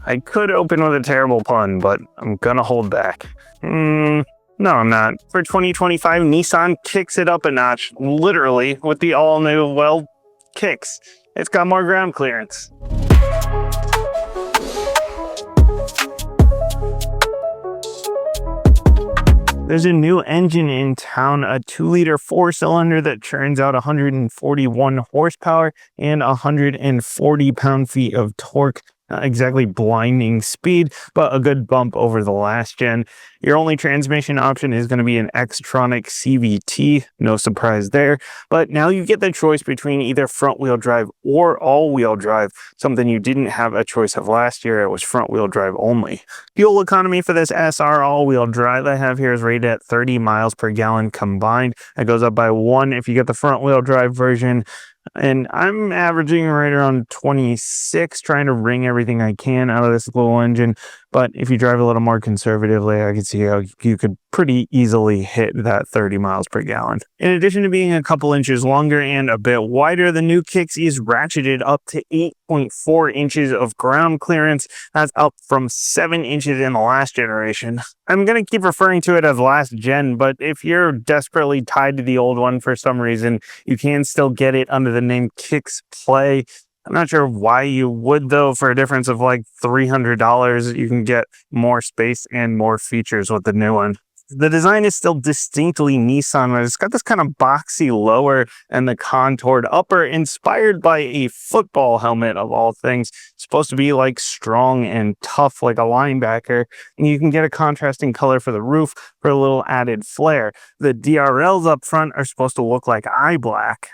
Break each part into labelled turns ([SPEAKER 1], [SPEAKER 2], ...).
[SPEAKER 1] I could open with a terrible pun, but I'm gonna hold back. No, I'm not. For 2025, Nissan kicks it up a notch, literally, with the all-new, well, Kicks. It's got more ground clearance. There's a new engine in town, a 2-liter 4-cylinder that churns out 141 horsepower and 140 pound-feet of torque. Not exactly blinding speed, but a good bump over the last gen. Your only transmission option is going to be an Xtronic CVT, no surprise there. But now you get the choice between either front-wheel drive or all-wheel drive, something you didn't have a choice of last year. It was front-wheel drive only. Fuel economy for this SR all-wheel drive I have here is rated at 30 miles per gallon combined. It goes up by 1 if you get the front-wheel drive version. And I'm averaging right around 26, trying to wring everything I can out of this little engine. But if you drive a little more conservatively, I can see how you could pretty easily hit that 30 miles per gallon. In addition to being a couple inches longer and a bit wider, the new Kicks is ratcheted up to 8.4 inches of ground clearance. That's up from 7 inches in the last generation. I'm going to keep referring to it as last gen, but if you're desperately tied to the old one for some reason, you can still get it under the name Kicks Play. I'm not sure why you would, though. For a difference of like $300, you can get more space and more features with the new one. The design is still distinctly Nissan, but it's got this kind of boxy lower and the contoured upper, inspired by a football helmet of all things. It's supposed to be like strong and tough like a linebacker, and you can get a contrasting color for the roof for a little added flair. The DRLs up front are supposed to look like eye black.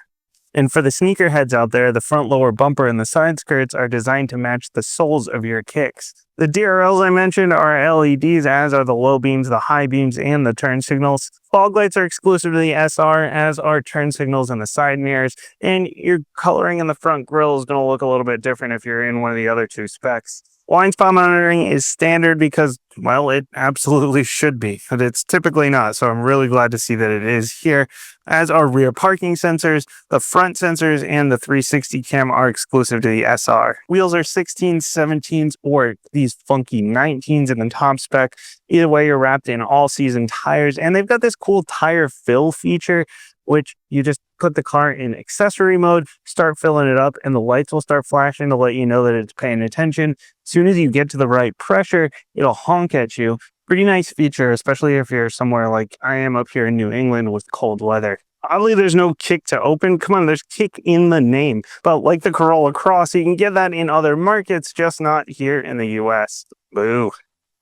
[SPEAKER 1] And for the sneakerheads out there, the front lower bumper and the side skirts are designed to match the soles of your Kicks. The DRLs I mentioned are LEDs, as are the low beams, the high beams, and the turn signals. Fog lights are exclusive to the SR, as are turn signals and the side mirrors. And your coloring in the front grille is going to look a little bit different if you're in one of the other two specs. Blind spot monitoring is standard because, well, it absolutely should be, but it's typically not, so I'm really glad to see that it is here. As are rear parking sensors, the front sensors, and the 360 cam are exclusive to the SR. Wheels are 16s, 17s, or these funky 19s in the top spec. Either way, you're wrapped in all-season tires, and they've got this cool tire fill feature, which you just put the car in accessory mode, start filling it up, and the lights will start flashing to let you know that it's paying attention. As soon as you get to the right pressure, it'll honk at you. Pretty nice feature, especially if you're somewhere like I am up here in New England with cold weather. Oddly, there's no kick to open. Come on, there's kick in the name. But like the Corolla Cross, you can get that in other markets, just not here in the US. Boo.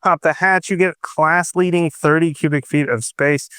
[SPEAKER 1] Pop the hatch, you get class-leading 30 cubic feet of space,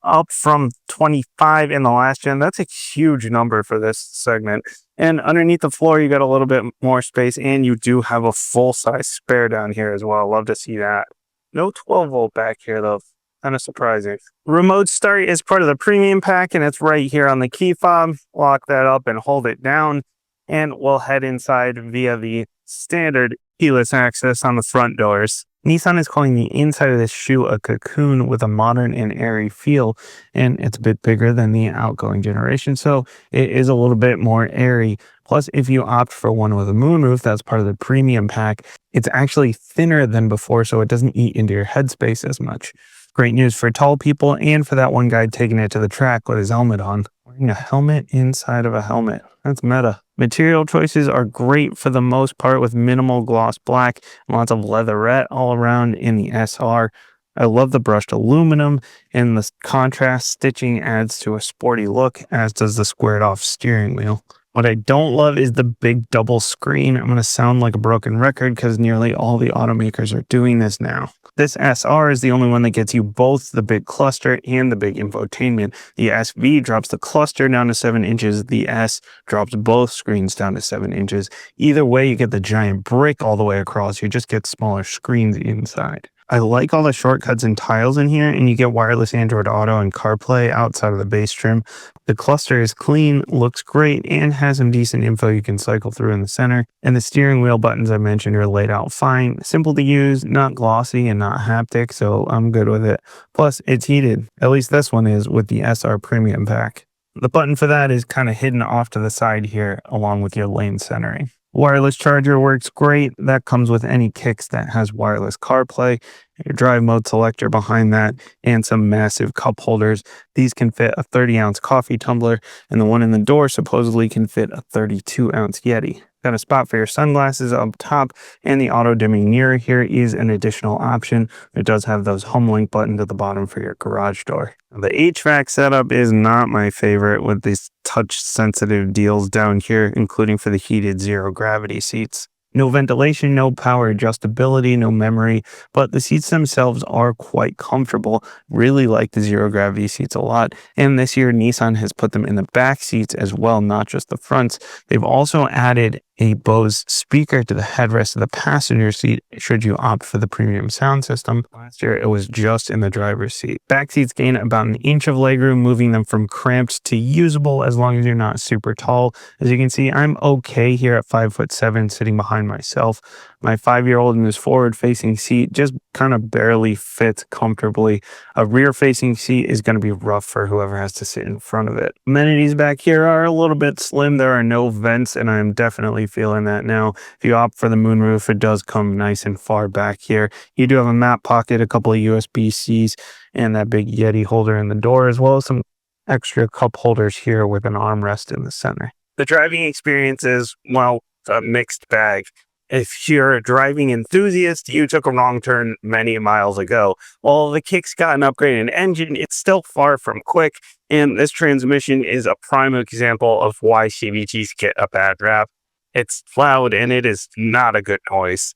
[SPEAKER 1] up from 25 in the last gen. That's a huge number for this segment. And underneath the floor, you got a little bit more space, and you do have a full-size spare down here as well. Love to see that. No 12-volt back here, though. Kind of surprising. Remote start is part of the premium pack, and it's right here on the key fob. Lock that up and hold it down, and we'll head inside via the standard keyless access on the front doors. Nissan is calling the inside of this shoe a cocoon with a modern and airy feel, and it's a bit bigger than the outgoing generation, so it is a little bit more airy. Plus, if you opt for one with a moonroof, that's part of the premium pack, it's actually thinner than before, so it doesn't eat into your headspace as much. Great news for tall people and for that one guy taking it to the track with his helmet on. Wearing a helmet inside of a helmet. That's meta. Material choices are great for the most part, with minimal gloss black and lots of leatherette all around in the SR. I love the brushed aluminum, and the contrast stitching adds to a sporty look, as does the squared off steering wheel. What I don't love is the big double screen. I'm going to sound like a broken record because nearly all the automakers are doing this now. This SR is the only one that gets you both the big cluster and the big infotainment. The SV drops the cluster down to 7 inches. The S drops both screens down to 7 inches. Either way, you get the giant brick all the way across. You just get smaller screens inside. I like all the shortcuts and tiles in here, and you get wireless Android Auto and CarPlay outside of the base trim. The cluster is clean, looks great, and has some decent info you can cycle through in the center. And the steering wheel buttons I mentioned are laid out fine. Simple to use, not glossy, and not haptic, so I'm good with it. Plus, it's heated. At least this one is with the SR Premium Pack. The button for that is kind of hidden off to the side here, along with your lane centering. Wireless charger works great. That comes with any Kicks that has wireless CarPlay. Your drive mode selector behind that, and some massive cup holders. These can fit a 30-ounce coffee tumbler, and the one in the door supposedly can fit a 32-ounce Yeti. Got a spot for your sunglasses up top, and the auto dimming mirror here is an additional option. It does have those home link buttons at the bottom for your garage door. The HVAC setup is not my favorite, with these touch sensitive deals down here, including for the heated zero gravity seats. No ventilation, no power adjustability, no memory, but the seats themselves are quite comfortable. Really like the zero gravity seats a lot. And this year, Nissan has put them in the back seats as well, not just the fronts. They've also added a Bose speaker to the headrest of the passenger seat should you opt for the premium sound system. Last year, it was just in the driver's seat. Back seats gain about an inch of legroom, moving them from cramped to usable as long as you're not super tall. As you can see, I'm okay here at 5'7", sitting behind myself. My 5-year-old in his forward-facing seat just kind of barely fits comfortably. A rear-facing seat is going to be rough for whoever has to sit in front of it. Amenities back here are a little bit slim. There are no vents, and I'm definitely feeling that now. If you opt for the moonroof, it does come nice and far back here. You do have a map pocket, a couple of USB-Cs, and that big Yeti holder in the door, as well as some extra cup holders here with an armrest in the center. The driving experience is, well, a mixed bag. If you're a driving enthusiast, you took a wrong turn many miles ago. While the Kicks got an upgraded engine, it's still far from quick, and this transmission is a prime example of why CVTs get a bad rap. It's loud, and it is not a good noise.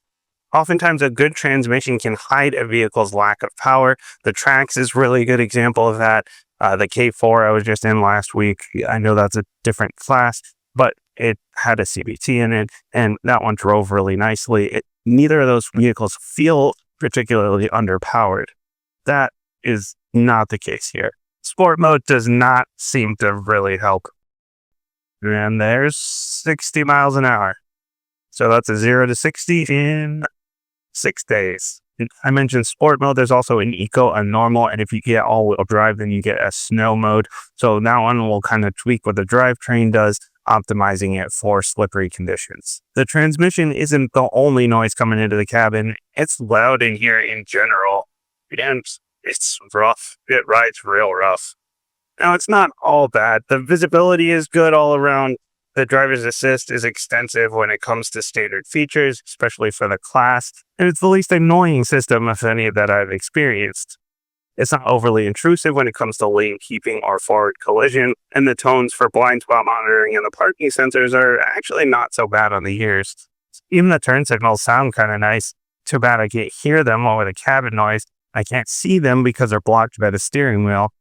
[SPEAKER 1] Oftentimes, a good transmission can hide a vehicle's lack of power. The Trax is really a good example of that. The K4 I was just in last week, I know that's a different class, but it had a CVT in it, and that one drove really nicely. Neither of those vehicles feel particularly underpowered. That is not the case here. Sport mode does not seem to really help. And there's 60 miles an hour. So that's a 0 to 60 in 6 days. I mentioned sport mode. There's also an eco, a normal, and if you get all-wheel drive, then you get a snow mode. So that one will kind of tweak what the drivetrain does, optimizing it for slippery conditions. The transmission isn't the only noise coming into the cabin. It's loud in here in general, and it's rough. It rides real rough. Now, it's not all bad. The visibility is good all around. The driver's assist is extensive when it comes to standard features, especially for the class, and it's the least annoying system of any that I've experienced. It's not overly intrusive when it comes to lane keeping or forward collision, and the tones for blind spot monitoring and the parking sensors are actually not so bad on the ears. Even the turn signals sound kind of nice. Too bad I can't hear them over the cabin noise. I can't see them because they're blocked by the steering wheel.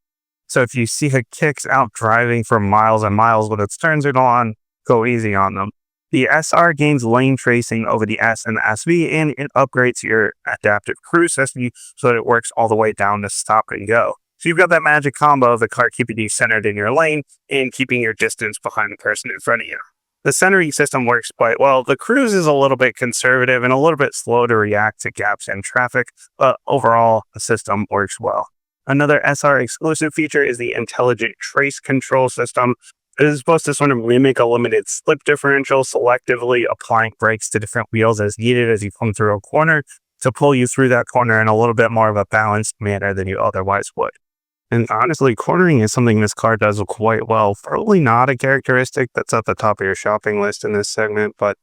[SPEAKER 1] So if you see a Kicks out driving for miles and miles with its turn signal on, go easy on them. The SR gains lane tracing over the S and the SV, and it upgrades your adaptive cruise system so that it works all the way down to stop and go. So you've got that magic combo of the car keeping you centered in your lane and keeping your distance behind the person in front of you. The centering system works quite well. The cruise is a little bit conservative and a little bit slow to react to gaps in traffic, but overall, the system works well. Another SR exclusive feature is the intelligent trace control system. It is supposed to sort of mimic a limited slip differential, selectively applying brakes to different wheels as needed as you come through a corner to pull you through that corner in a little bit more of a balanced manner than you otherwise would. And honestly, cornering is something this car does quite well. Probably not a characteristic that's at the top of your shopping list in this segment, but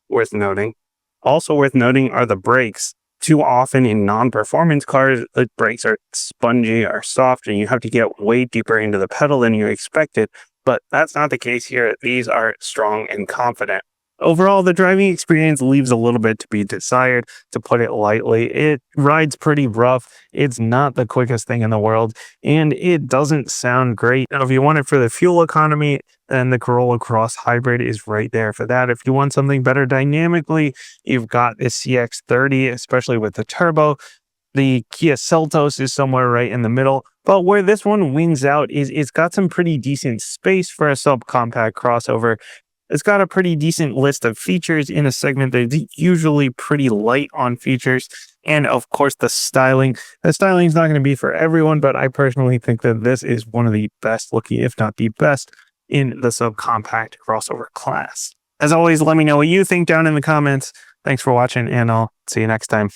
[SPEAKER 1] worth noting. Also worth noting are the brakes. Too often in non-performance cars, the brakes are spongy or soft, and you have to get way deeper into the pedal than you expected. But that's not the case here. These are strong and confident. Overall, the driving experience leaves a little bit to be desired, to put it lightly. It rides pretty rough. It's not the quickest thing in the world, and it doesn't sound great. Now, if you want it for the fuel economy, then the Corolla Cross Hybrid is right there for that. If you want something better dynamically, you've got the CX-30, especially with the turbo. The Kia Seltos is somewhere right in the middle. But where this one wins out is it's got some pretty decent space for a subcompact crossover. It's got a pretty decent list of features in a segment that's usually pretty light on features. And of course, the styling. The styling is not going to be for everyone, but I personally think that this is one of the best looking, if not the best, in the subcompact crossover class. As always, let me know what you think down in the comments. Thanks for watching, and I'll see you next time.